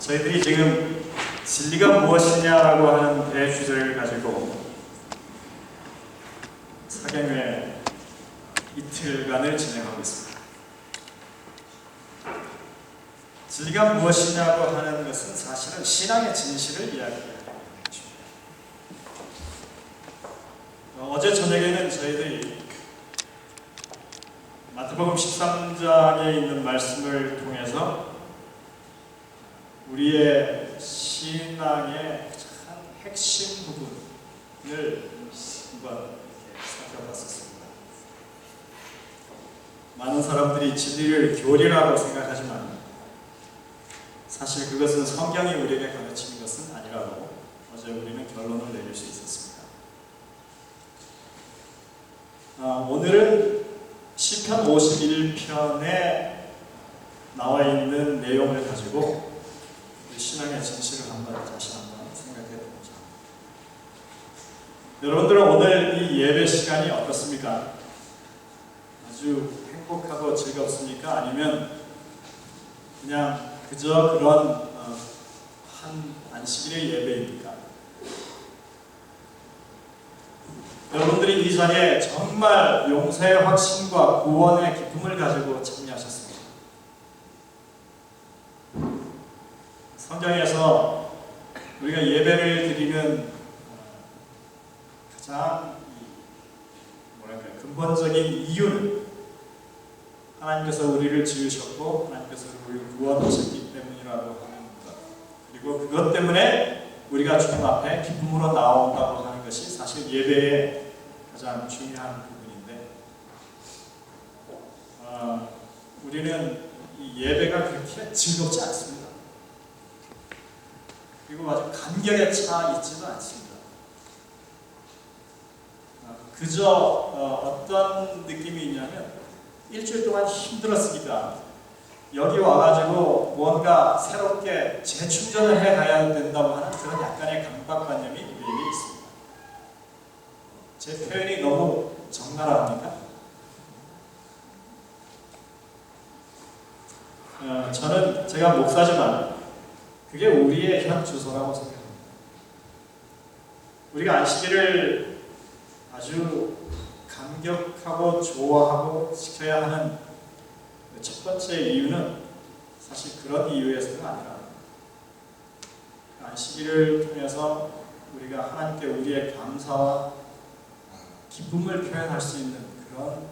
저희들이 지금 진리가 무엇이냐라고 하는 대주제를 가지고 사경회 이틀간을 진행하고 있습니다. 진리가 무엇이냐고 하는 것은 사실은 신앙의 진실을 이야기하는 것입니다. 어제 저녁에는 저희들이 마태복음 13장에 있는 말씀을 통해서 우리의 신앙의 가장 핵심 부분을 한번 살펴봤었습니다. 많은 사람들이 진리를 교리라고 생각하지만 사실 그것은 성경이 우리에게 가르치는 것은 아니라고 어제 우리는 결론을 내릴 수 있었습니다. 오늘은 시편 51편에 나와 있는 내용을 가지고 신앙의 진실을 다시 한번 생각해 보자. 여러분들은 오늘 이 예배 시간이 어떻습니까? 아주 행복하고 즐겁습니까? 아니면 그냥 그저 그런 한 안식일의 예배입니까? 여러분들이 이 자리에 정말 용서의 확신과 구원의 기쁨을 가지고 참여하셨습니다. 성경에서 우리가 예배를 드리는 가장 근본적인 이유는 하나님께서 우리를 지으셨고 하나님께서 우리를 구원하셨기 때문이라고 하는 것, 그리고 그것 때문에 우리가 주님 앞에 기쁨으로 나온다고 하는 것이 사실 예배의 가장 중요한 부분인데, 우리는 이 예배가 그렇게 즐겁지 않습니다. 그리고 아주 간격의 차 있지도 않습니다. 그저 어떤 느낌이 있냐면 일주일 동안 힘들었으니까 여기 와가지고 뭔가 새롭게 재충전을 해가야 된다고 하는 그런 약간의 강박관념이 우리에게 있습니다. 제 표현이 너무 적나라합니까? 저는 제가 목사지만 그게 우리의 현 주소라고 생각합니다. 우리가 안식일을 아주 감격하고 좋아하고 지켜야 하는 첫 번째 이유는 사실 그런 이유에서가 아니라 안식일을 통해서 우리가 하나님께 우리의 감사와 기쁨을 표현할 수 있는 그런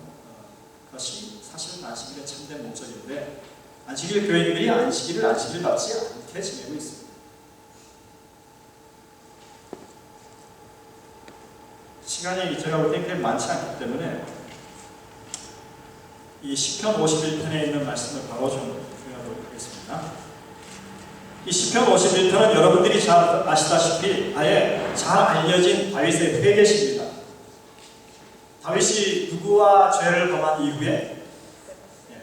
것이 사실 안식일의 참된 목적인데, 안식일 교인들이 안식일을 안식일답지 않게 지내고 있습니다. 시간이 제가 볼 때 굉장히 많지 않기 때문에 이 시편 51편에 있는 말씀을 바로 좀 들어보도록 하겠습니다. 이 시편 51편은 여러분들이 잘 아시다시피 아예 잘 알려진 다윗의 회개시입니다. 다윗이 누구와 죄를 범한 이후에,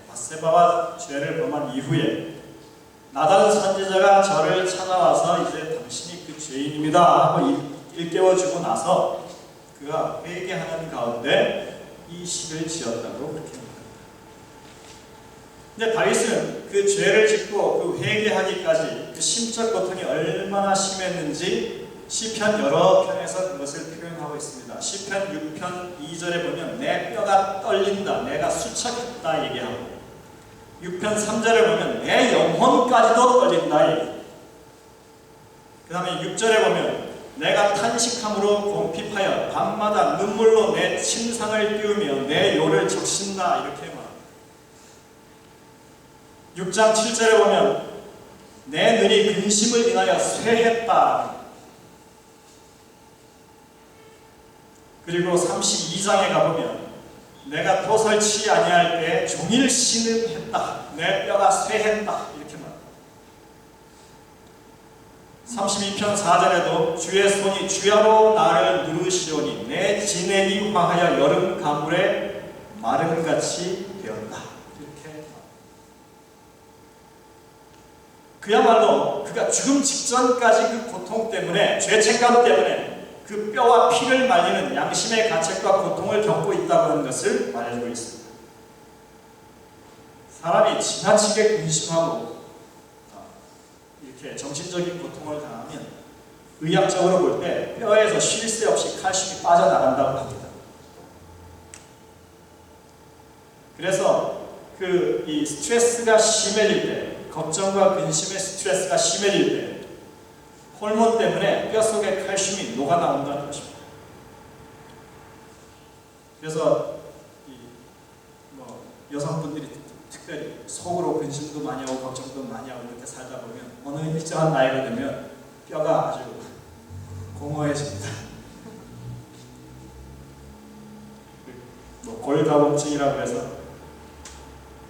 바세바와 죄를 범한 이후에 나단 선지자가 저를 찾아와서 이제 당신이 그 죄인입니다 하고 일깨워주고 나서 그가 회개하는 가운데 이 시를 지었다고 그렇게 합니다. 근데 다윗은 그 죄를 짓고 그 회개하기까지 그 심적 고통이 얼마나 심했는지 시편 여러 편에서 그것을 표현하고 있습니다. 시편 6편 2절에 보면 내 뼈가 떨린다, 내가 수척했다 얘기하고, 6편 3절에 보면 내 영혼까지도 떨린다 얘기. 그 다음에 6절에 보면 내가 탄식함으로 곰핍하여 밤마다 눈물로 내 침상을 띄우며 내 요를 적신다 이렇게 말합니다. 6장 7절에 보면 내 눈이 근심을 인하여 쇠했다. 그리고 32장에 가보면 내가 토설치 아니할 때 종일 신음했다. 내 뼈가 쇠했다. 이렇게 말합니다. 32편 4절에도 주의 손이 주야로 나를 누르시오니 내 진액이 화하여 여름 가물에 마름같이 되었다. 이렇게 말합니다. 그야말로 그가 죽음 직전까지 그 고통 때문에, 죄책감 때문에 그 뼈와 피를 말리는 양심의 가책과 고통을 겪고 있다고 하는 것을 말해주고 있습니다. 사람이 지나치게 근심하고 이렇게 이렇게 정신적인 고통을 당하면 의학적으로 볼 때 뼈에서 쉴 새 없이 칼슘이 빠져나간다고 합니다. 그래서 이 스트레스가 심해질 때, 걱정과 근심의 스트레스가 심해질 때 호르몬 때문에 뼈 속에 칼슘이 녹아 나온다는 것입니다. 그래서 여성분들이 특별히 속으로 근심도 많이 하고 걱정도 많이 하고 이렇게 살다 보면 어느 일정한 나이가 되면 뼈가 아주 공허해집니다. 골다공증이라고 해서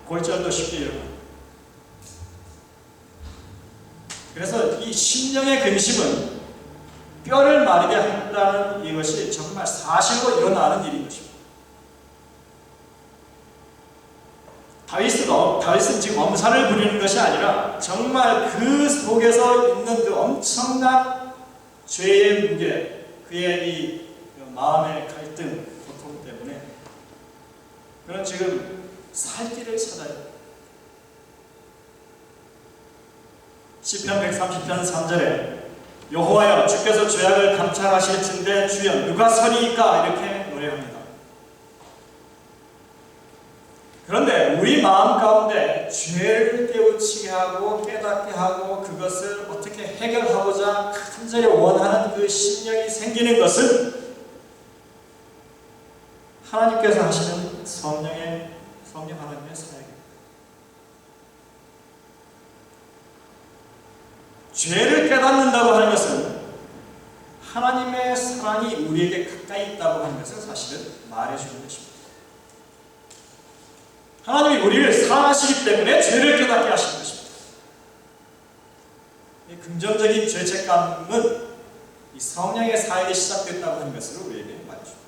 골절도 쉽게 일어납니다. 그래서 이 심령의 근심은 뼈를 마르게 한다는 이것이 정말 사실로 일어나는 일인 것입니다. 다윗은 지금 엄살을 부리는 것이 아니라 정말 그 속에서 있는 그 엄청난 죄의 무게, 그의 이 마음의 갈등, 고통 때문에 그는 지금 살 길을 찾아요. 시편 130편 3절에 여호와여 주께서 죄악을 감찰하실진대 주여 누가 서리이까 이렇게 노래합니다. 그런데 우리 마음 가운데 죄를 깨우치게 하고 깨닫게 하고 그것을 어떻게 해결하고자 간절히 원하는 그 심령이 생기는 것은 하나님께서 하시는 성령 하나님의 사역입니다. 죄를 깨닫는다고 하는 것은 하나님의 사랑이 우리에게 가까이 있다고 하는 것을 사실은 말해주는 것입니다. 하나님이 우리를 사랑하시기 때문에 죄를 깨닫게 하시는 것입니다. 이 긍정적인 죄책감은 이 성령의 사역이 시작됐다고 하는 것을 우리에게 말해줍니다.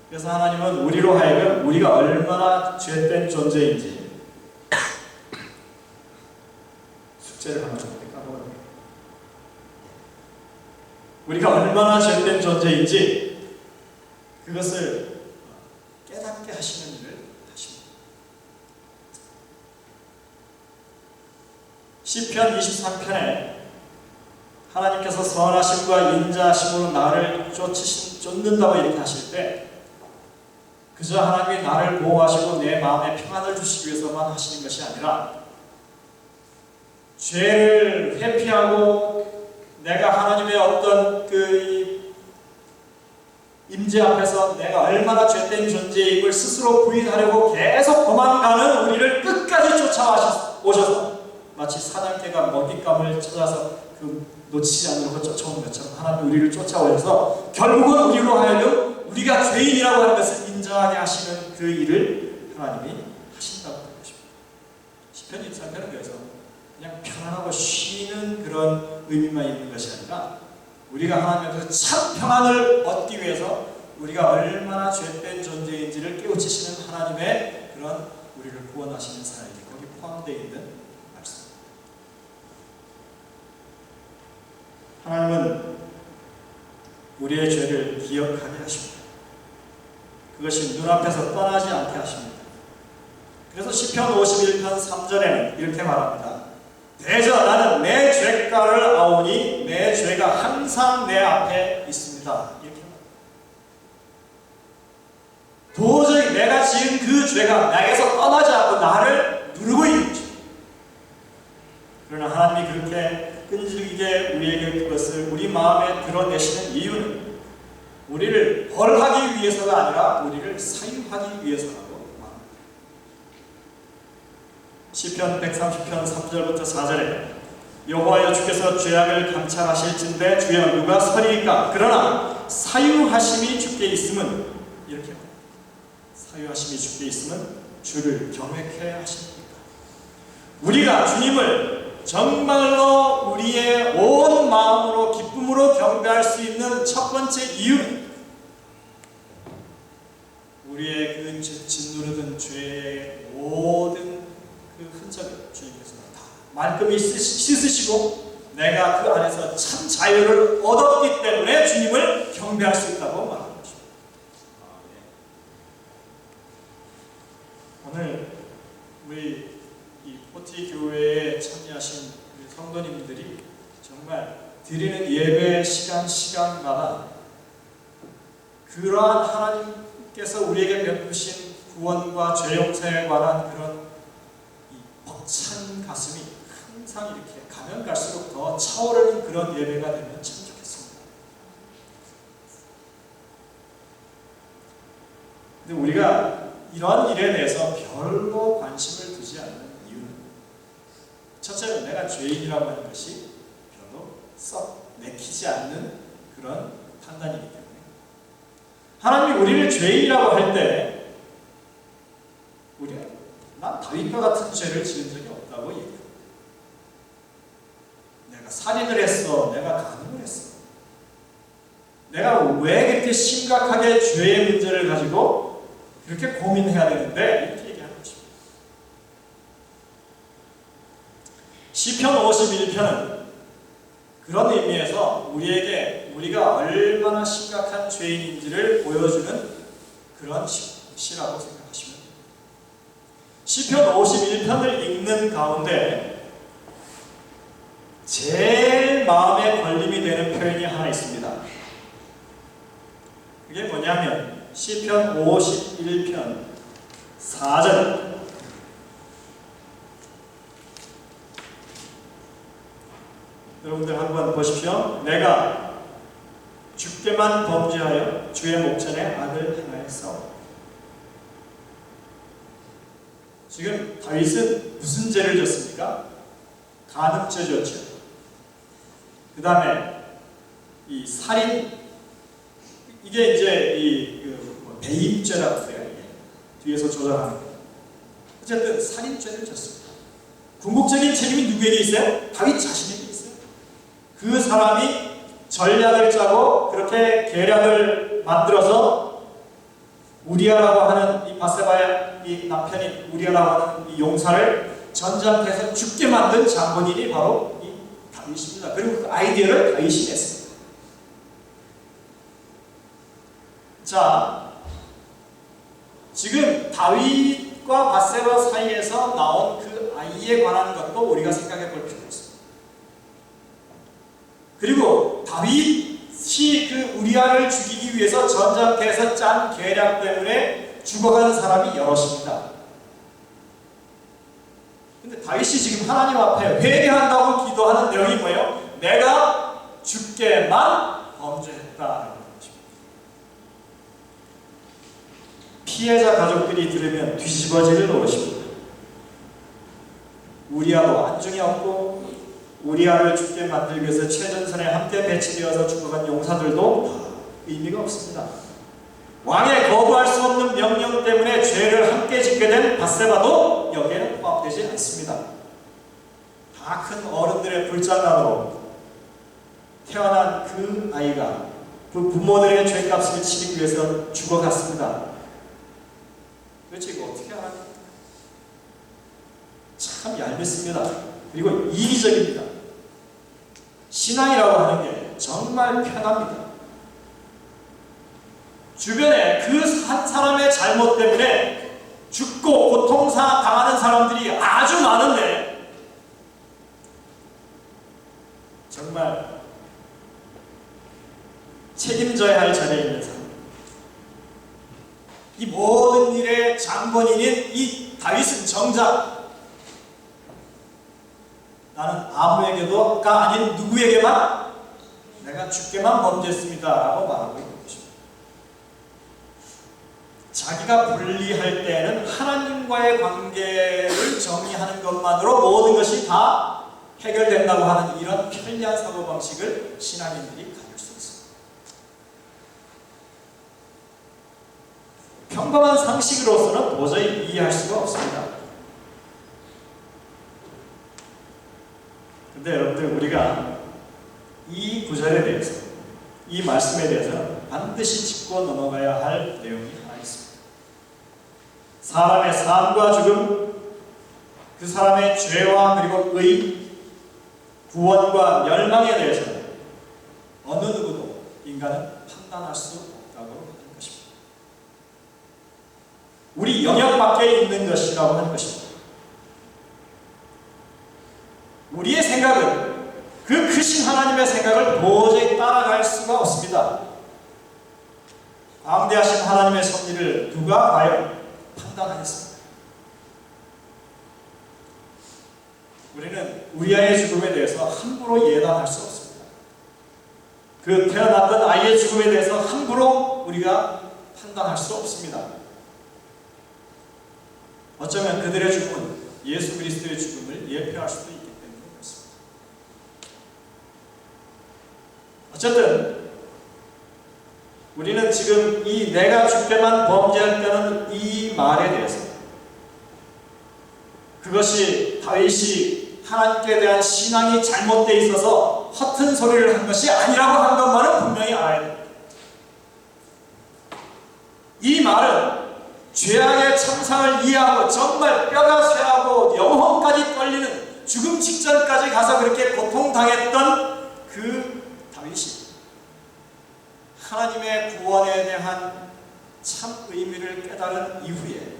그래서 하나님은 우리로 하여금 우리가 얼마나 죄된 존재인지 숙제를 하나 까먹었네요. 우리가 얼마나 죄된 존재인지 그것을 깨닫게 하시는 일을 하십니다. 시편 23편에 하나님께서 선하심과 인자하심으로 나를 쫓는다고 이렇게 하실 때 그저 하나님이 나를 보호하시고 내 마음에 평안을 주시기 위해서만 하시는 것이 아니라 죄를 회피하고 내가 하나님의 어떤 임재 앞에서 내가 얼마나 죄된 존재임을 스스로 부인하려고 계속 도망가는 우리를 끝까지 쫓아오셔서 마치 사냥개가 먹잇감을 찾아서 놓치지 않으려고 쫓아오는 것처럼 하나님 우리를 쫓아오셔서 결국은 우리로 하여금 우리가 죄인이라고 하는 것을 인정하게 하시는 그 일을 하나님이 하신다고 하는 것입니다. 시편 23편은 그래서 그냥 편안하고 쉬는 그런 의미만 있는 것이 아니라 우리가 하나님 앞에서 참 평안을 얻기 위해서 우리가 얼마나 죄된 존재인지를 깨우치시는 하나님의 그런 우리를 구원하시는 사역이 거기 포함되어 있는 말씀입니다. 하나님은 우리의 죄를 기억하게 하십니다. 그것이 눈앞에서 떠나지 않게 하십니다. 그래서 시편 51편 3절에는 이렇게 말합니다. 대저 나는 내 죄가를 아오니 내 죄가 항상 내 앞에 있습니다. 이렇게 말합니다. 도저히 내가 지은 그 죄가 나에게서 떠나지 않고 나를 누르고 있는 것입니다. 그러나 하나님이 그렇게 끈질기게 우리에게 그것을 우리 마음에 드러내시는 이유는 우리를 벌하기 위해서가 아니라 우리를 사유하기 위해서라고 말합니다. 시편 130편 3절부터 4절에 여호와여 주께서 죄악을 감찰하실진대 주여 누가 서리이까 그러나 사유하심이 주께 있음은 이렇게 말합니다. 사유하심이 주께 있음은 주를 경외케 하십니까. 우리가 주님을 정말로 우리의 온 마음으로 기쁨으로 경배할 수 있는 첫 번째 이유는 우리의 그 짓누르던 죄의 모든 그 흔적을 주님께서 다 말끔히 씻으시고 내가 그 안에서 참 자유를 얻었기 때문에 주님을 경배할 수 있다고 말하는 것입니다. 오늘 우리 이 포티 교회의 예배에 참여하신 성도님들이 정말 드리는 예배 시간마다 그러한 하나님께서 우리에게 베푸신 구원과 죄 용서에 관한 그런 이 벅찬 가슴이 항상 이렇게 가면 갈수록 더 차오르는 그런 예배가 되면 참 좋겠습니다. 근데 우리가 이러한 일에 대해서 별로 관심을 두지 않는 이유는 첫째는 내가 죄인이라고 하는 것이 별로 썩 내키지 않는 그런 판단이기 때문에 하나님이 우리를 죄인이라고 할 때 우리가 난 다윗과 같은 죄를 지은 적이 없다고 얘기합니다. 내가 살인을 했어, 내가 간음을 했어, 내가 왜 그렇게 심각하게 죄의 문제를 가지고 그렇게 고민해야 되는데 이렇게 얘기하는 것입니다. 시편 51편은 그런 의미에서 우리에게 우리가 얼마나 심각한 죄인인지를 보여주는 그런 시라고 생각하시면 됩니다. 시편 51편을 읽는 가운데 제일 마음에 걸림이 되는 표현이 하나 있습니다. 그게 뭐냐면 시편 51편 4절 여러분들 한번 보십시오. 내가 주께만 범죄하여 주의 목전에 악을 행하였사오니. 지금 다윗은 무슨 죄를 졌습니까? 간음죄 졌죠. 그 다음에 이 살인, 이게 이제 이 배임죄라고 해요. 뒤에서 조절하는 거. 어쨌든 살인죄를 졌습니다. 궁극적인 책임이 누구에게 있어요? 다윗 자신에게 있어요. 그 사람이 전략을 짜고 그렇게 계략을 만들어서 우리아라고 하는 이 바세바의 이 남편인 우리아라고 하는 이 용사를 전장터에서 죽게 만든 장본인이 바로 이 다윗입니다. 그리고 그 아이디어를 다윗이 냈습니다. 자, 지금 다윗과 바세바 사이에서 나온 그 아이에 관한 것도 우리가 생각해 볼 필요가 있습니다. 그리고 다윗이 그 우리아를 죽이기 위해서 전장터에서 짠 계략 때문에 죽어가는 사람이 여럿입니다. 근데 다윗이 지금 하나님 앞에 회개한다고 기도하는 내용이 뭐예요? 내가 주께만 범죄했다라는 것입니다. 피해자 가족들이 들으면 뒤집어질 노릇입니다. 우리아도 안중에 없고 우리아를 죽게 만들기 위해서 최전선에 함께 배치되어서 죽어간 용사들도 의미가 없습니다. 왕의 거부할 수 없는 명령 때문에 죄를 함께 짓게 된 바세바도 여기에 포함되지 않습니다. 다 큰 어른들의 불장난으로 태어난 그 아이가 그 부모들의 죄값을 치르기 위해서 죽어갔습니다. 도대체 이거 어떻게 하나? 참 얄밉습니다. 그리고 이기적입니다. 신앙이라고 하는 게 정말 편합니다. 주변에 그 한 사람의 잘못 때문에 죽고 고통사 당하는 사람들이 아주 많은데 정말 책임져야 할 자리에 있는 사람, 이 모든 일의 장본인인 이 다윗은 정작 나는 아무에게도가 아닌 누구에게만 내가 주께만 범죄했습니다 라고 말하고 있는 것입니다. 자기가 불리할 때에는 하나님과의 관계를 정의하는 것만으로 모든 것이 다 해결된다고 하는 이런 편리한 사고방식을 신앙인들이 가질 수 있습니다. 평범한 상식으로서는 도저히 이해할 수가 없습니다. 근데 여러분들, 우리가 이 구절에 대해서, 이 말씀에 대해서 반드시 짚고 넘어가야 할 내용이 하나 있습니다. 사람의 삶과 죽음, 그 사람의 죄와 그리고 의, 구원과 멸망에 대해서는 어느 누구도 인간은 판단할 수 없다고 하는 것입니다. 우리 영역 밖에 있는 것이라고 하는 것입니다. 하나님의 생각을 도저히 따라갈 수가 없습니다. 광대하신 하나님의 섭리를 누가 과연 판단하겠습니까? 우리는 우리 아이의 죽음에 대해서 함부로 예단할 수 없습니다. 그 태어났던 아이의 죽음에 대해서 함부로 우리가 판단할 수 없습니다. 어쩌면 그들의 죽음은 예수 그리스도의 죽음을 예표할 수도 있기 때문에 그렇습니다. 어쨌든 우리는 지금 이 내가 주께만 범죄할 때는 이 말에 대해서 그것이 다윗이 하나님께 대한 신앙이 잘못되어 있어서 허튼 소리를 한 것이 아니라고 한 것만은 분명히 알아야 됩니다. 이 말은 죄악의 참상을 이해하고 정말 뼈가 쇠하고 영혼까지 떨리는 죽음 직전까지 가서 그렇게 고통당했던 그 다윗이 하나님의 구원에 대한 참 의미를 깨달은 이후에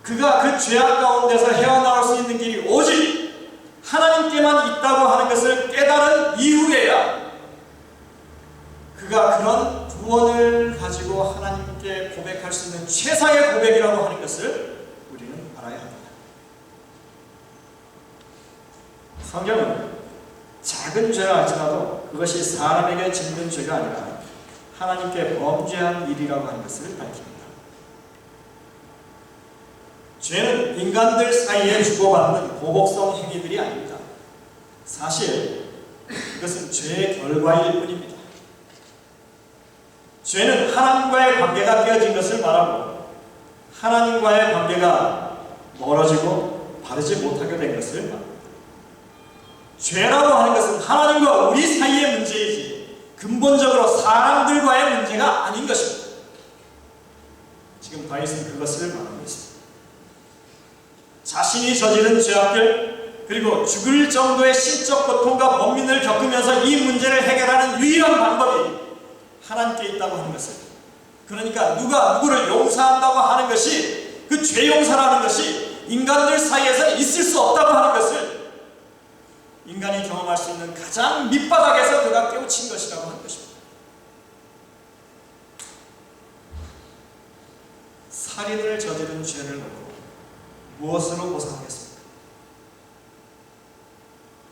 그가 그 죄악 가운데서 헤어나올 수 있는 길이 오직 하나님께만 있다고 하는 것을 깨달은 이후에야 그가 그런 구원을 가지고 하나님께 고백할 수 있는 최상의 고백이라고 하는 것을 우리는 알아야 합니다. 성경은 작은 죄라 할지라도 그것이 사람에게 짓는 죄가 아니라 하나님께 범죄한 일이라고 하는 것을 밝힙니다. 죄는 인간들 사이에 주고받는 보복성 행위들이 아닙니다. 사실 그것은 죄의 결과일 뿐입니다. 죄는 하나님과의 관계가 깨어진 것을 말하고 하나님과의 관계가 멀어지고 바르지 못하게 된 것을 말합니다. 죄라고 하는 것은 하나님과 우리 사이의 문제이지 근본적으로 사람들과의 문제가 아닌 것입니다. 지금 다윗은 그것을 말하고 있습니다. 자신이 저지른 죄악들 그리고 죽을 정도의 신적 고통과 번민을 겪으면서 이 문제를 해결하는 유일한 방법이 하나님께 있다고 하는 것을, 그러니까 누가 누구를 용서한다고 하는 것이, 그 죄 용서라는 것이 인간들 사이에서 있을 수 없다고 하는 것을 인간이 경험할 수 있는 가장 밑바닥에서 그가 깨우친 것이라고 하는 것입니다. 살인을 저지른 죄를 놓고 무엇으로 보상하겠습니까?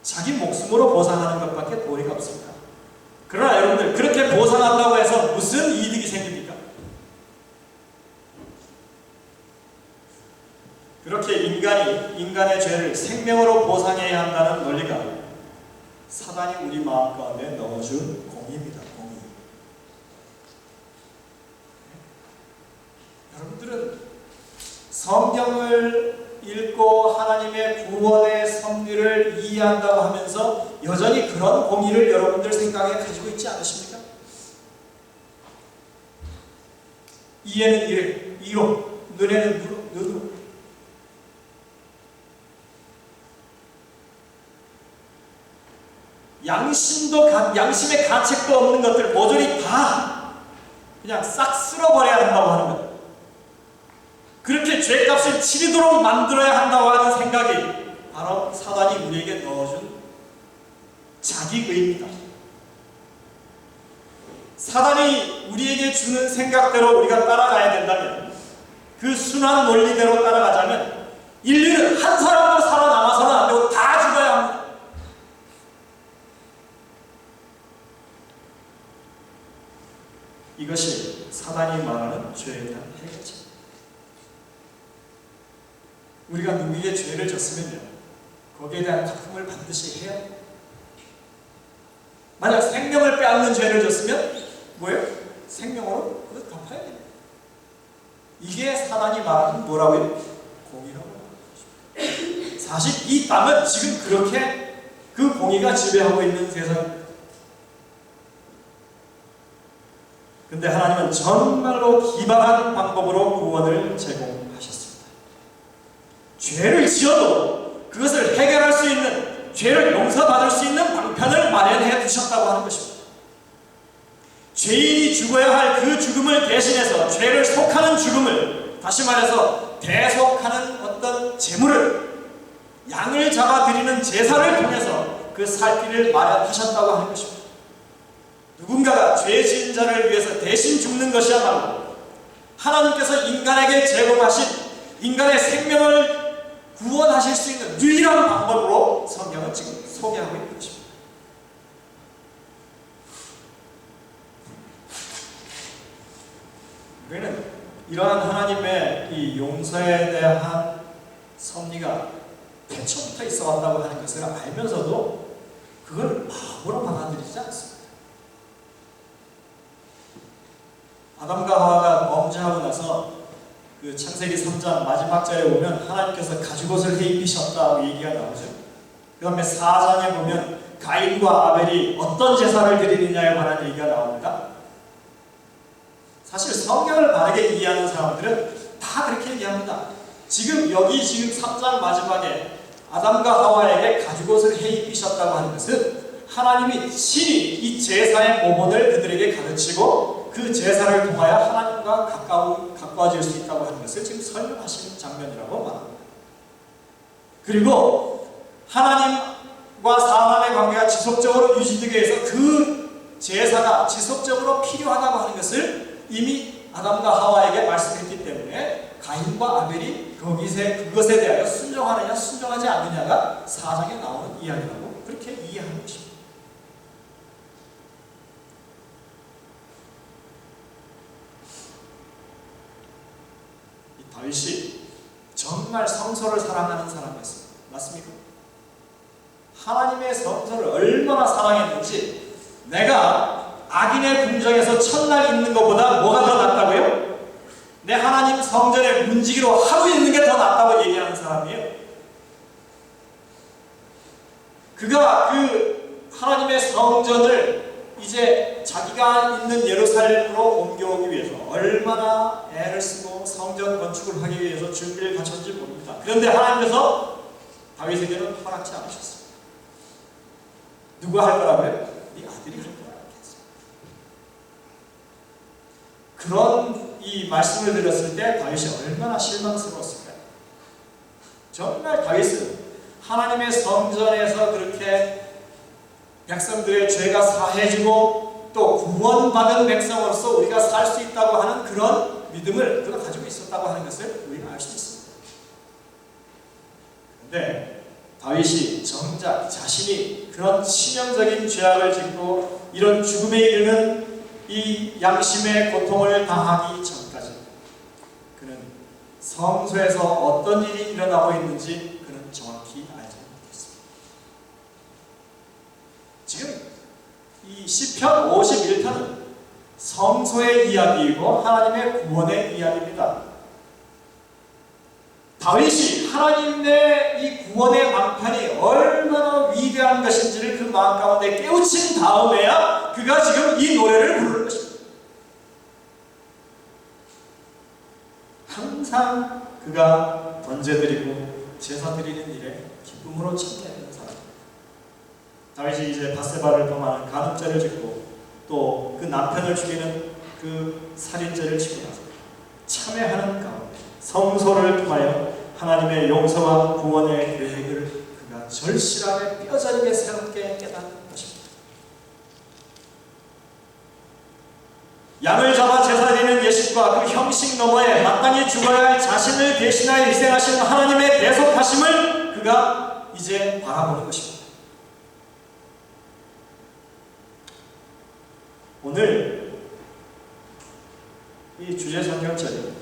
자기 목숨으로 보상하는 것밖에 도리가 없습니다. 그러나 여러분들, 그렇게 보상한다고 해서 무슨 이득이 생깁니까? 그렇게 인간이 인간의 죄를 생명으로 보상해야 한다는 논리가 사단이 우리 마음 가운데 넣어준 공의입니다. 공의. 여러분들은 성경을 읽고 하나님의 구원의 섭리를 이해한다고 하면서 여전히 그런 공의를 여러분들 생각에 가지고 있지 않으십니까? 이해는 이로, 눈에는 눈으로. 양심의 가책도 없는 것들 모조리 다 그냥 싹 쓸어버려야 한다고 하는 것. 그렇게 죄값을 치르도록 만들어야 한다고 하는 생각이 바로 사단이 우리에게 넣어준 자기의입니다. 사단이 우리에게 주는 생각대로 우리가 따라가야 된다면, 그 순환 논리대로 따라가자면 인류는 한 사람도 살아남아서는 안 되고 다 죽어야 합니다. 이것이 사단이 말하는 죄에 대한 해결책. 우리가 누구에게 죄를 졌으면요, 거기에 대한 갚음을 반드시 해야 합니다. 만약 생명을 빼앗는 죄를 졌으면 뭐예요? 생명으로 그것 갚아야 됩니다. 이게 사단이 말하는 뭐라고요? 공의라고 말하는 것입니다. 사실 이 땅은 지금 그렇게 그 공의가 지배하고 있는 세상입니다. 근데 하나님은 정말로 기발한 방법으로 구원을 제공하셨습니다. 죄를 지어도 그것을 해결할 수 있는, 죄를 용서받을 수 있는 방편을 마련해 두셨다고 하는 것입니다. 죄인이 죽어야 할 그 죽음을 대신해서 죄를 속하는 죽음을, 다시 말해서 대속하는 어떤 제물을, 양을 잡아드리는 제사를 통해서 그 그 살 길을 마련하셨다고 하는 것입니다. 누군가가 죄 지은 자를 위해서 대신 죽는 것이야말로 하나님께서 인간에게 제공하신 인간의 생명을 구원하실 수 있는 유일한 방법으로 성경은 지금 소개하고 있는 것입니다. 우리는 이러한 하나님의 이 용서에 대한 섭리가 태초부터 있어 왔다고 하는 것을 알면서도 그걸 마음으로 받아들이지 않습니다. 아담과 하와가 범죄하고 나서 그 창세기 3장 마지막 절에 보면 하나님께서 가죽옷을 해입히셨다고 얘기가 나오죠. 그 다음에 4장에 보면 가인과 아벨이 어떤 제사를 드리느냐에 관한 얘기가 나옵니다. 사실 성경을 바르게 이해하는 사람들은 다 그렇게 얘기합니다. 지금 3장 마지막에 아담과 하와에게 가죽옷을 해입히셨다고 하는 것은 하나님이 친히 이 제사의 모본을 그들에게 가르치고 그 제사를 통하여 하나님과 가까워질 수 있다고 하는 것을 지금 설명하시는 장면이라고 말합니다. 그리고 하나님과 사람의 관계가 지속적으로 유지되기 위해서 그 제사가 지속적으로 필요하다고 하는 것을 이미 아담과 하와에게 말씀했기 때문에 가인과 아벨이 그것에 대하여 순종하느냐 순종하지 않느냐가 4장에 나오는 이야기라고 그렇게 이해하는 것입니다. 이 다윗이 정말 성소를 사랑하는 사람이었습니다. 맞습니까? 하나님의 성소를 얼마나 사랑했는지 내가 악인의 궁정에서 첫날 있는 것보다 뭐가 더 낫다고요? 내 하나님 성전에 문지기로 하루 있는 게 더 낫다고 얘기하는 사람이에요. 그가 그 하나님의 성전을 이제 자기가 있는 예루살렘으로 옮겨오기 위해서 얼마나 애를 쓰고 성전 건축을 하기 위해서 준비를 갖췄는지 모릅니다. 그런데 하나님께서 다윗에게는 허락지 않으셨습니다. 누가 할 거라고요? 네 아들이 할 거라. 그런 이 말씀을 들었을 때 다윗이 얼마나 실망스러웠을까요? 정말 다윗은 하나님의 성전에서 그렇게 백성들의 죄가 사해지고 또 구원받은 백성으로서 우리가 살 수 있다고 하는 그런 믿음을 그가 가지고 있었다고 하는 것을 우리가 알 수 있습니다. 그런데 다윗이 정작 자신이 그런 치명적인 죄악을 짓고 이런 죽음에 이르는 이 양심의 고통을 당하기 전까지 그는 성소에서 어떤 일이 일어나고 있는지 그는 정확히 알지 못했습니다. 지금 이 시편 51편은 성소의 이야기이고 하나님의 구원의 이야기입니다. 다윗이 하나님의 이 구원의 방편이 얼마나 위대한 것인지를 그 마음 가운데 깨우친 다음에야 그가 지금 이 노래를 부르는 것입니다. 항상 그가 번제드리고 제사드리는 일에 기쁨으로 참여하는 사람. 다윗이 이제 밧세바를 범하는 간음죄를 짓고 또 그 남편을 죽이는 그 살인죄를 지고 나서 참회하는 가운데 성소를 통하여 하나님의 용서와 구원의 계획을 그가 절실하게 뼈저리게 새롭게 깨닫는 것입니다. 양을 잡아 제사드리는 예식과 그 형식 너머에 마땅히 죽어야 할 자신을 대신하여 희생하시는 하나님의 대속하심을 그가 이제 바라보는 것입니다. 오늘 이 주제 성경절이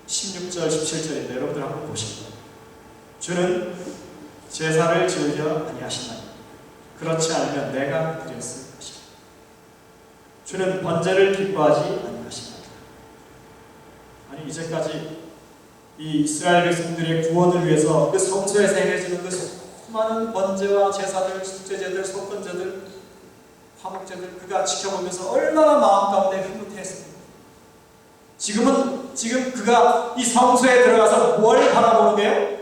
16절, 17절인데 여러분들 한번 보십시오. 주는 제사를 즐겨 아니하시나니 그렇지 않으면 내가 드렸을 것이다. 주는 번제를 기뻐하지 아니하시나니. 아니 이제까지 이 이스라엘 백성들의 구원을 위해서 그 성소에서 행해지는 그 수많은 번제와 제사들, 속죄제들, 속건제들, 화목제들 그가 지켜보면서 얼마나 마음 가운데 흐뭇해했습니다. 지금 그가 이 성소에 들어가서 뭘 바라보는 거예요?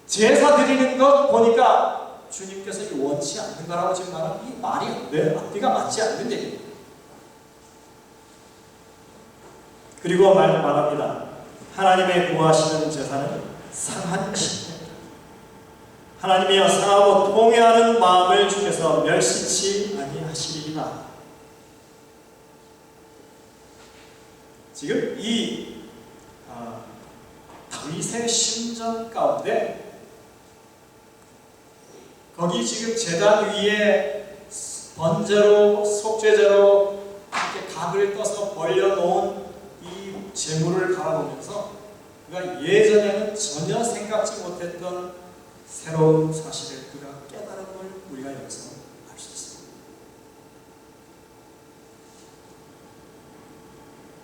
제사 드리는 것 보니까 주님께서 이 원치 않는 거라고 지금 말하는 이 말이 앞뒤가 맞지 않는 얘기입니다. 그리고 말합니다. 하나님의 구하시는 제사는 상한 것입니다. 하나님이여 상하고 통회하는 마음을 주께서 멸시치 아니하시리이다. 지금 이 다윗의 심정 가운데 거기 지금 제단 위에 번제로 속죄제로 이렇게 각을 떠서 벌려놓은 이 제물을 바라보면서 그가 예전에는 전혀 생각지 못했던 새로운 사실을 그가 깨달은 걸 우리가 여기서 알 수 있습니다.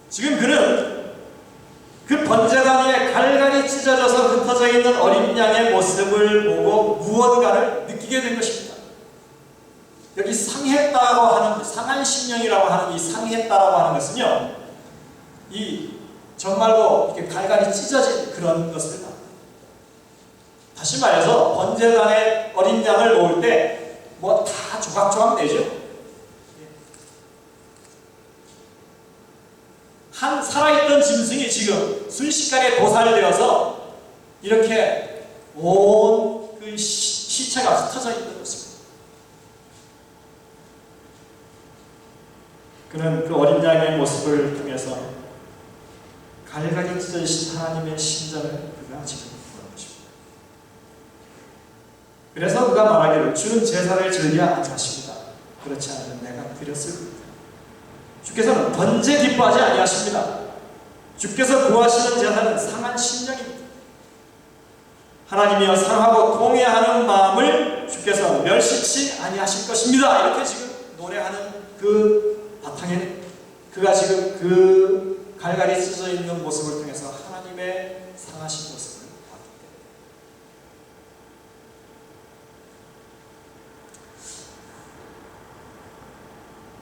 지금 그는 그 번제단 위에 갈갈이 찢어져서 흩어져 있는 어린 양의 모습을 보고 무언가를 느끼게 된 것입니다. 여기 상했다고 하는, 상한 심령이라고 하는 이 상했다라고 하는 것은요, 이 정말로 이렇게 갈갈이 찢어진 그런 것을 말합니다. 다시 말해서 번제단에 어린 양을 놓을 때 뭐 다 조각조각 내죠. 한 살아있던 짐승이 지금 순식간에 도살되어서 이렇게 온 그 시체가 흩어져 있는 것입니다. 그는 그 어린 양의 모습을 통해서 갈갈이 찢어지신 하나님의 심정을 그가 지금 보는 것입니다. 그래서 그가 말하기를 주는 제사를 즐겨 아니하십니다. 그렇지 않으면 내가 드렸을 겁니다. 주께서는 번제 기뻐하지 아니하십니다. 주께서 구하시는 제사는 상한 심령입니다. 하나님이여 상하고 통회하는 마음을 주께서 멸시치 아니하실 것입니다. 이렇게 지금 노래하는 그 바탕에는 그가 지금 그 갈갈이 찢어져 있는 모습을 통해서 하나님의 상하신 모습을 봤기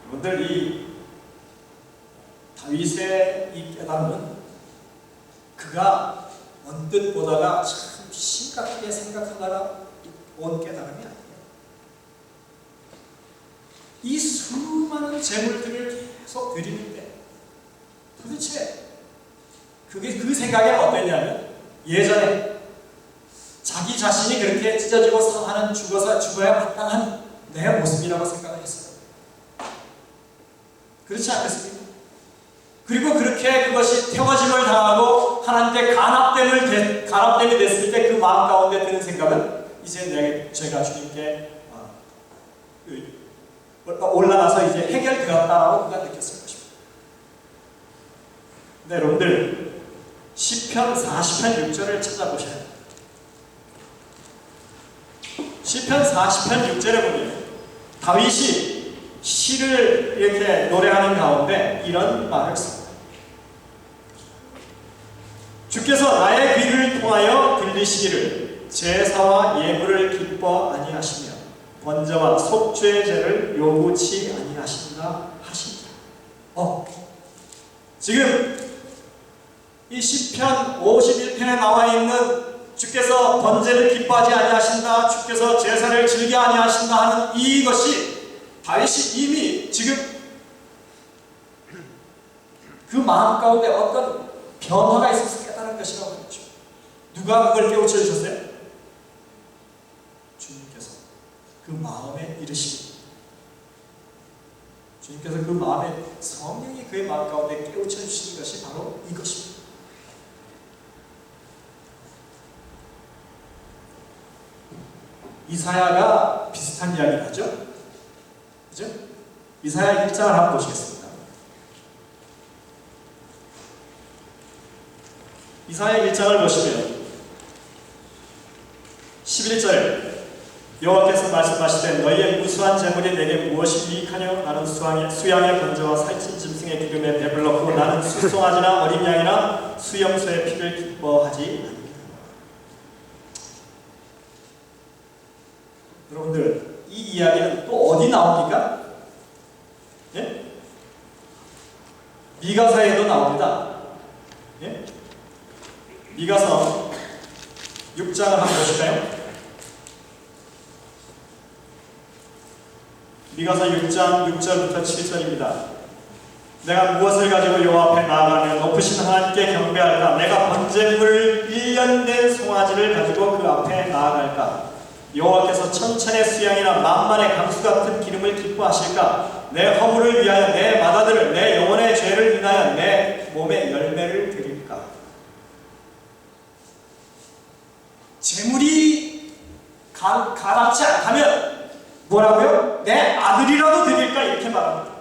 때문에 여러분들 이 다윗의 이 깨달음은 그가 언뜻 보다가 참 심각하게 생각하다가 온 깨달음이 아니에요. 이 수많은 재물들을 계속 드리는데 도대체 그게 그 생각이 어땠냐면 예전에 자기 자신이 그렇게 찢어지고 상하는 죽어야 마땅한 내 모습이라고 생각을 했어요. 그렇지 않겠습니까? 그리고 그렇게 그것이 태워짐을 당하고 하나님께 간합됨이 됐을 때 그 마음 가운데 드는 생각은 이제 제가 주님께 올라가서 이제 해결되었다라고 그가 느꼈을 것입니다. 네, 여러분들 시편 40편 6절을 찾아보셔야 합니다. 시편 40편 6절에 보면 다윗이 시를 이렇게 노래하는 가운데 이런 말을 씁니다. 주께서 나의 귀를 통하여 들리시기를 제사와 예물을 기뻐 아니하시며 번제와 속죄제를 요구치 아니하신다 하시니라. 지금 이 시편 51편에 나와 있는 주께서 번제를 기뻐하지 아니하신다, 주께서 제사를 즐겨 아니하신다 하는 이것이 다윗이 이미 지금 그 마음 가운데 어떤 변화가 있어서 깨달은 것이라고 하죠. 누가 그걸 깨우쳐 주셨어요? 주님께서 그 마음에 이르시고 주님께서 그 마음에 성령이 그의 마음 가운데 깨우쳐 주시는 것이 바로 이것입니다. 이사야가 비슷한 이야기를 하죠. 그죠? 이사야 1장을 한번 보시겠습니다. 이사야 1장을 보시면 11절 여호와께서 말씀하시되 너희의 무수한 재물이 내게 무엇이 유익하냐? 나는 수양의 번제와 살찐 짐승의 기름에 배불렀고 나는 수송아지나 어린 양이나 수염소의 피를 기뻐하지 않습니다. 여러분들 이 이야기는 또 어디 나옵니까? 예? 미가서에도 나옵니다. 예? 미가서 6장을 한번 보실까요? 미가서 6장 6절부터 7절입니다. 내가 무엇을 가지고 여호와 앞에 나아가며 높으신 하나님께 경배할까? 내가 번제물 1년 된 송아지를 가지고 그 앞에 나아갈까? 여호와께서 천천의 수양이나 만만의 강수 같은 기름을 기뻐하실까? 내 허물을 위하여 내 맏아들을, 내 영혼의 죄를 인하여 내 몸에 열매를 드릴까? 재물이 가답지 않다면 뭐라고요? 내 아들이라도 드릴까? 이렇게 말합니다.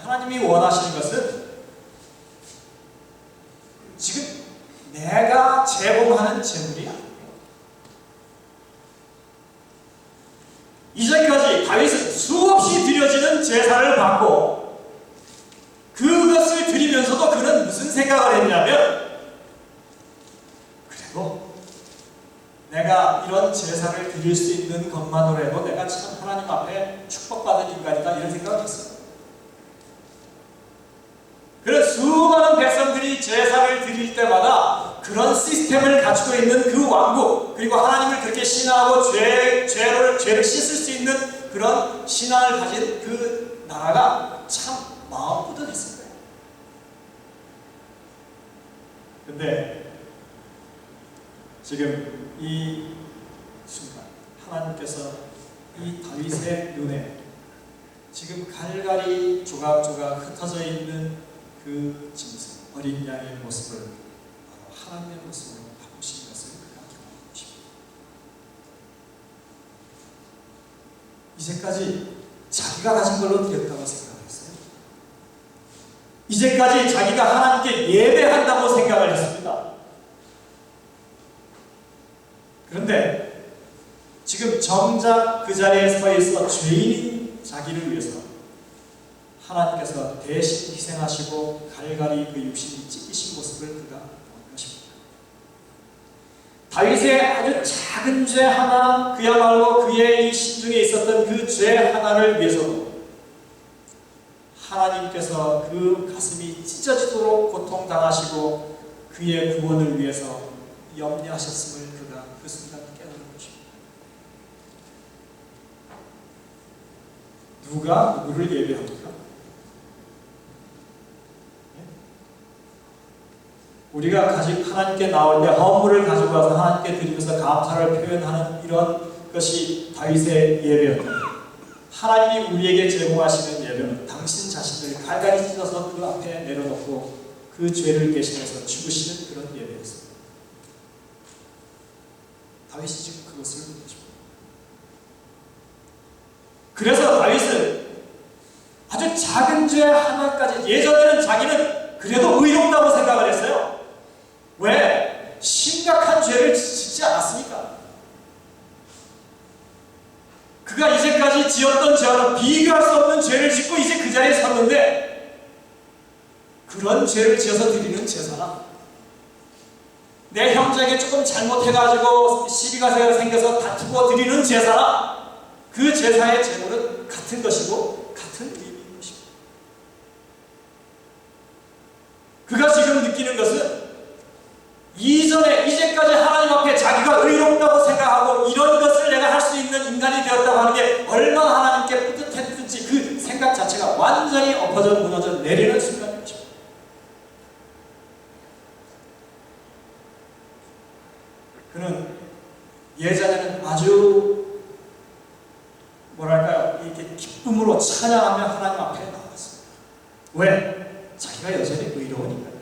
하나님이 원하시는 것은 지금 내가 제공하는 재물이 아니에요. 이제까지 다윗은 수없이 드려지는 제사를 받고 그것을 드리면서도 그는 무슨 생각을 했냐면, 그리고 내가 이런 제사를 드릴 수 있는 것만으로 해도 내가 참 하나님 앞에 축복받은 인간이다, 이런 생각을 했어요. 그래서 수많은 백성들이 제사를 드릴 때마다 그런 시스템을 갖추고 있는 그 왕국, 그리고 하나님을 그렇게 신앙하고 죄를 씻을 수 있는 그런 신앙을 가진 그 나라가 참 마음 뿌듯했을 거예요. 근데 지금 이 순간 하나님께서 이 다윗의 눈에 지금 갈갈이 조각조각 흩어져 있는 그 짐승, 어린 양의 모습을 하나님의 모습으로 바꾸신 것을 그가 경험하고 싶습니다. 이제까지 자기가 가진 걸로 드렸다고 생각했어요. 이제까지 자기가 하나님께 예배한다고 생각을 했습니다. 그런데 지금 정작 그 자리에 서 있어 죄인인 자기를 위해서 하나님께서 대신 희생하시고 갈갈이 그 육신이 찢기신 모습을 그가 본 것입니다. 다윗의 아주 작은 죄 하나, 그야말로 그의 이 심중에 있었던 그 죄 하나를 위해서도 하나님께서 그 가슴이 찢어지도록 고통당하시고 그의 구원을 위해서 염려하셨음을 그가 그 순간 깨달은 것입니다. 누가 누구를 예배합니까? 우리가 하나님께 나올 때 헌물을 가지고 와서 하나님께 드리면서 감사를 표현하는 이런 것이 다윗의 예배였다. 하나님이 우리에게 제공하시는 예배는 당신 자신을 갈갈이 찢어서 그 앞에 내려놓고 그 죄를 대신해서 죽으시는 그런 예배였습니다. 다윗이 지금 그것을 보여줍니다. 그래서 다윗은 아주 작은 죄 하나까지, 예전에는 자기는 그래도 의롭다고 생각을 했어요. 왜? 심각한 죄를 짓지 않았으니까. 그가 이제까지 지었던 죄와는 비교할 수 없는 죄를 짓고 이제 그 자리에 섰는데, 그런 죄를 지어서 드리는 제사나, 내 형제에게 조금 잘못해가지고 시비가 생겨서 다투고 드리는 제사나, 그 제사의 제물은 같은 것이고 같은 의미인 것입니다. 그가 지금 느끼는 것은 이제까지 하나님 앞에 자기가 의롭다고 생각하고 이런 것을 내가 할 수 있는 인간이 되었다고 하는 게 얼마나 하나님께 뿌듯했든지 그 생각 자체가 완전히 엎어져 무너져 내리는 순간인 것입니다. 그는 예전에는 아주 뭐랄까요, 이렇게 기쁨으로 찬양하며 하나님 앞에 나왔습니다. 왜? 자기가 여전히 의로우니까요.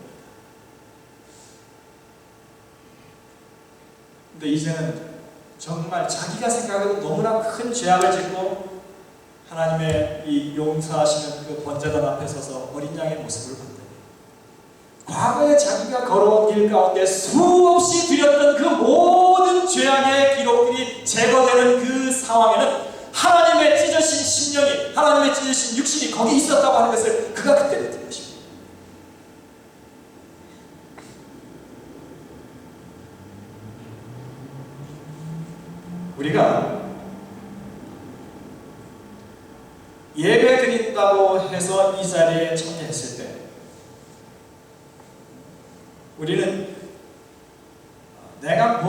근데 이제는 정말 자기가 생각해도 너무나 큰 죄악을 짓고 하나님의 이 용서하시는 그 번제단 앞에 서서 어린 양의 모습을 본다. 과거에 자기가 걸어온 길 가운데 수없이 드렸던 그 모든 죄악의 기록들이 제거되는 그 상황에는 하나님의 찢어진 심령이, 하나님의 찢어진 육신이 거기 있었다고 하는 것을 그가 그때 느낀 것입니다. 우리가 예배 드린다고 해서 이 자리에 참여했을 때 우리는 내가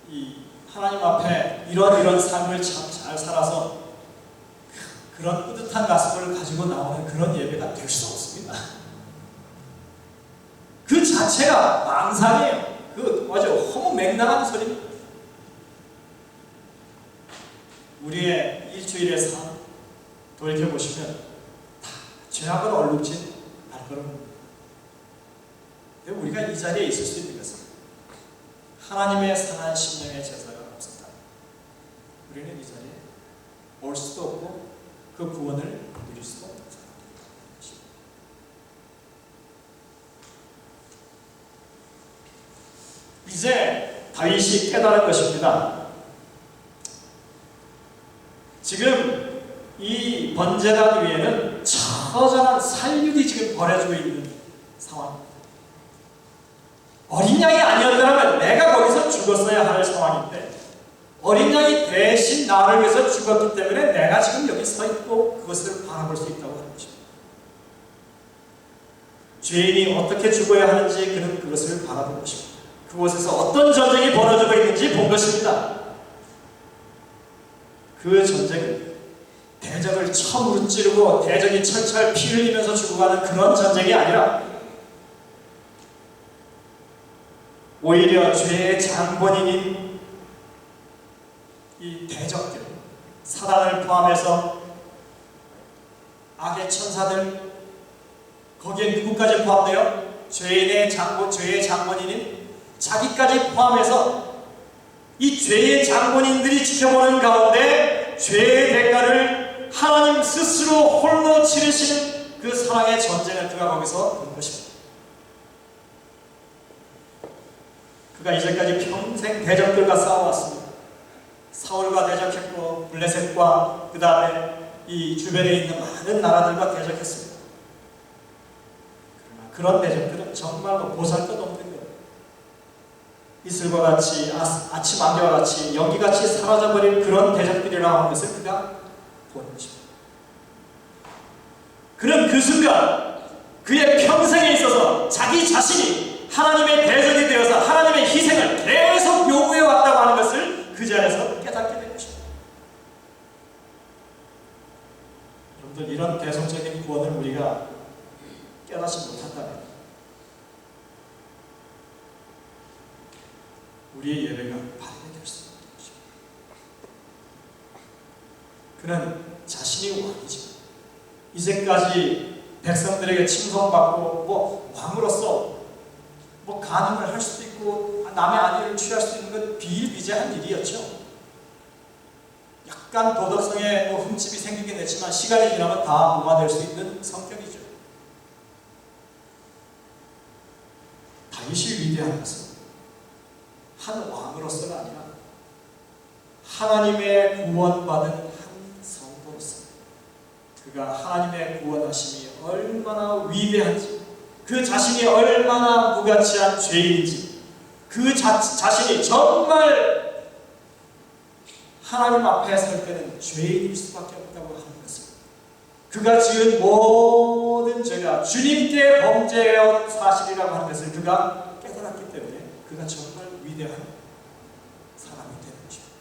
이 하나님 앞에 이런 삶을 참 잘 살아서 그런 뿌듯한 가슴을 가지고 나오는 그런 예배가 될 수 없습니다. 그 자체가 망상이에요. 그 아주 허무 맹랑한 소리입니다. 우리의 일주일의 삶 돌이켜보시면 다 죄악을 얼룩진 발걸음입니다. 우리가 이 자리에 있을 수 있는 것은 하나님의 선한 심령의 제사가 없었다. 우리는 이 자리에 올 수도 없고 그 구원을 누릴 수도 없는 사람들입니다. 이제 다윗이 깨달은 것입니다. 지금 이 번제단 위에는 처절한 살육이 지금 벌어지고 있는 상황입니다. 어린 양이 아니었더라면 내가 거기서 죽었어야 할 상황인데 어린 양이 대신 나를 위해서 죽었기 때문에 내가 지금 여기 서 있고 그것을 바라볼 수 있다고 하는 것입니다. 죄인이 어떻게 죽어야 하는지 그는 그것을 바라본 것입니다. 그곳에서 어떤 전쟁이 벌어지고 있는지 본 것입니다. 그 전쟁은 대적을 처음으로 찌르고 대적이 철철 피 흘리면서 죽어가는 그런 전쟁이 아니라 오히려 죄의 장본인인 이 대적들, 사단을 포함해서 악의 천사들, 거기에 누구까지 포함되어 죄의 장본인인 자기까지 포함해서 이 죄의 장본인들이 지켜보는 가운데 죄의 대가를 하나님 스스로 홀로 치르시는 그 사랑의 전쟁을 그가 거기서 본 것입니다. 그가 이제까지 평생 대적들과 싸워왔습니다. 사울과 대적했고 블레셋과 그 다음에 이 주변에 있는 많은 나라들과 대적했습니다. 그러나 그런 대적들은 정말로 보잘것없는 거예요. 이슬과 같이 아침 안개와 같이 연기같이 사라져버린 그런 대적들이라고 하는 것을 그가 보는 것입니다. 그는 그 순간 그의 평생에 있어서 자기 자신이 하나님의 대적이 되어서 하나님의 희생을 계속 요구해 왔다고 하는 것을 그 자리에서 깨닫게 된 것입니다. 여러분들, 이런 대속적인 구원을 우리가 깨닫지 못한다면 우리의 예배가 바르게 될 수 없는 것입니다. 그는 자신이 왕이지만 이제까지 백성들에게 칭송받고 왕으로서 간음을 할 수도 있고 남의 아내를 취할 수 있는 건 비일비재한 일이었죠. 약간 도덕성에 흠집이 생기긴 했지만 시간이 지나면 다 무마될 수 있는 성격이죠. 다윗이 위대한 것은 한 왕으로서가 아니라 하나님의 구원받은 한 성도로서 그가 하나님의 구원하심이 얼마나 위대한지, 그 자신이 얼마나 무가치한 죄인인지, 그 자신이 정말 하나님 앞에 설 때는 죄인일 수밖에 없다고 하는 것을, 그가 지은 모든 죄가 주님께 범죄한 사실이라고 하는 것을 그가 깨달았기 때문에 그가 정말 위대한 사람이 되는 것입니다.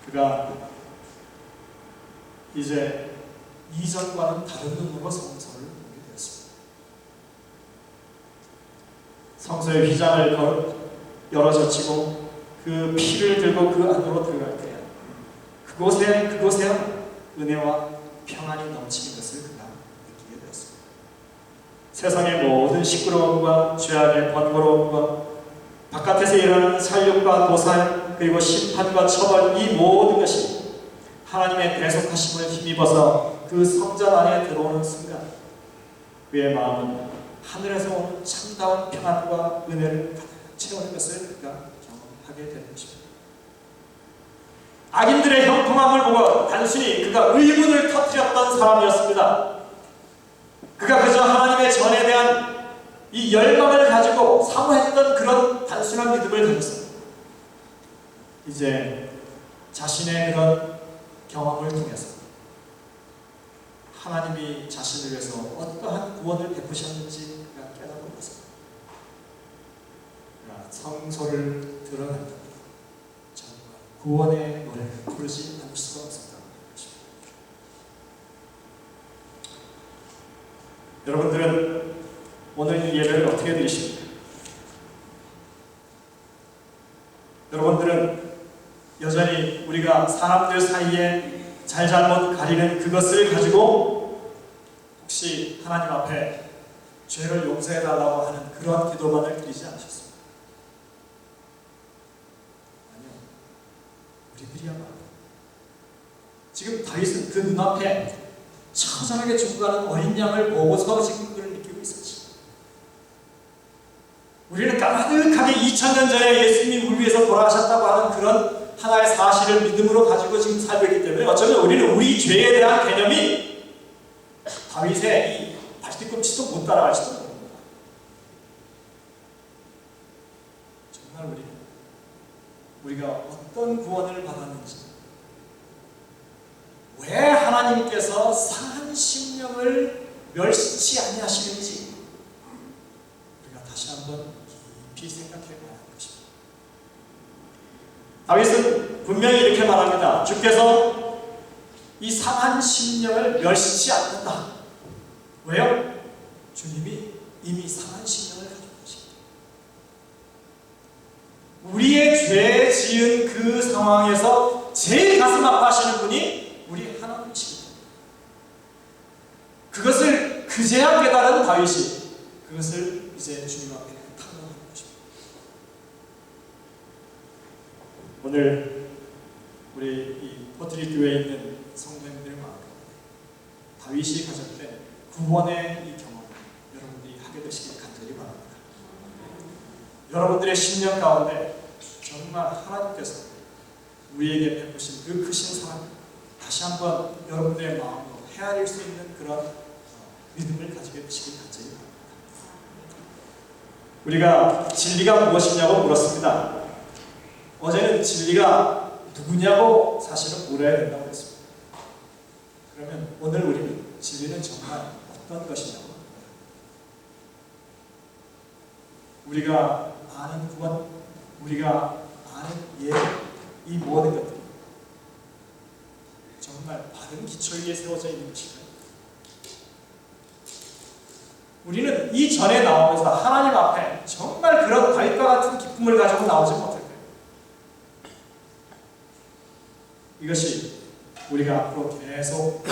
그가 이제 이전과는 다른 눈으로 성소를 보게 되었습니다. 성소의 휘장을 열어젖히고 그 피를 들고 그 안으로 들어갈 때 그곳에 은혜와 평안이 넘치는 것을 그가 느끼게 되었습니다. 세상의 모든 시끄러움과 죄악의 번거로움과 바깥에서 일어나는 살육과 도살 그리고 심판과 처벌, 이 모든 것이 하나님의 대속하심을 힘입어서 그 성전 안에 들어오는 순간 그의 마음은 하늘에서 오는 참다운 평안과 은혜를 가득 채우는 것을 그가 경험하게 되는 것입니다. 악인들의 형통함을 보고 단순히 그가 의문을 터뜨렸던 사람이었습니다. 그가 그저 하나님의 전에 대한 이 열망을 가지고 사모했던 그런 단순한 믿음을 가졌습니다. 이제 자신의 그런 경험을 통해서 하나님이 자신을 위해서 어떠한 구원을 베푸셨는지 그가 깨닫는 것입니다. 성소를 들어간다. 정말 구원의 노래를 부르지 않을 수가 없었다는 것입니다. 여러분들은 오늘 어떻게 되십니까? 여러분들은 여전히 우리가 사람들 사이에 잘잘못 가리는 그것을 가지고 혹시 하나님 앞에 죄를 용서해달라고 하는 그런 기도만을 드리지 않으셨습니까? 아니요. 우리들이야말로 지금 다윗은 그 눈앞에 처절하게 죽어가는 어린 양을 보고서 지금 그걸 느끼고 있었지. 우리는 까마득하게 2000년 전에 예수님이 우리 위해서 돌아가셨다고 하는 그런 하나의 사실을 믿음으로 가지고 지금 살고 있기 때문에 어쩌면 우리는 우리 죄에 대한 개념이 다윗의 이 발뒤꿈치도 못 따라갈지도 모릅니다. 정말 우리가 어떤 구원을 받았는지, 왜 하나님께서 상한 심령을 멸시치 아니하시는지 우리가 다시 한번 깊이 생각해 봐야 할 것입니다. 다윗은 분명히 이렇게 말합니다. 주께서 이 상한 심령을 멸시치 않는다. 왜요? 주님이 이미 상한 심령을 가지고 계십니다. 우리의 죄 지은 그 상황에서 제일 가슴 아파하시는 분이 우리 하나님이십니다. 그것을 그제야 깨달은 다윗이 그것을 이제 주님 앞에 탕감하는 것입니다. 오늘 우리 이 포트리 교회에 있는 성도님들 마음에 다윗이 가졌던 구원의 이 경험 여러분들이 하게 되시길 간절히 바랍니다. 여러분들의 심령 가운데 정말 하나님께서 우리에게 베푸신 그 크신 사랑 다시 한번 여러분들의 마음으로 헤아릴 수 있는 그런 믿음을 가지게 되시길 간절히 바랍니다. 우리가 진리가 무엇이냐고 물었습니다. 어제는 진리가 누구냐고 사실은 물어야 된다고 했습니다. 그러면 오늘 우리는 진리는 정말 어떤 것이냐고 합니다. 우리가 아는 구원, 우리가 아는 예언, 이 모든 것들 정말 바른 기초 위에 세워져 있는 것일까요? 우리는 이 전에 나오면서 하나님 앞에 정말 그런 다윗과 같은 기쁨을 가지고 나오지 못할까요? 이것이 우리가 앞으로 계속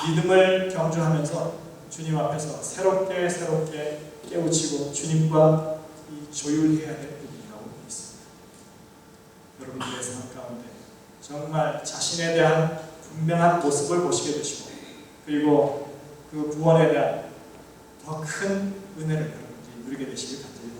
믿음을 경주하면서 주님 앞에서 새롭게 깨우치고 주님과 이 조율해야 될 부분이라고 믿습니다. 여러분들의 삶 가운데 정말 자신에 대한 분명한 모습을 보시게 되시고, 그리고 그 구원에 대한 더 큰 은혜를 여러분들이 누리게 되시길 간절히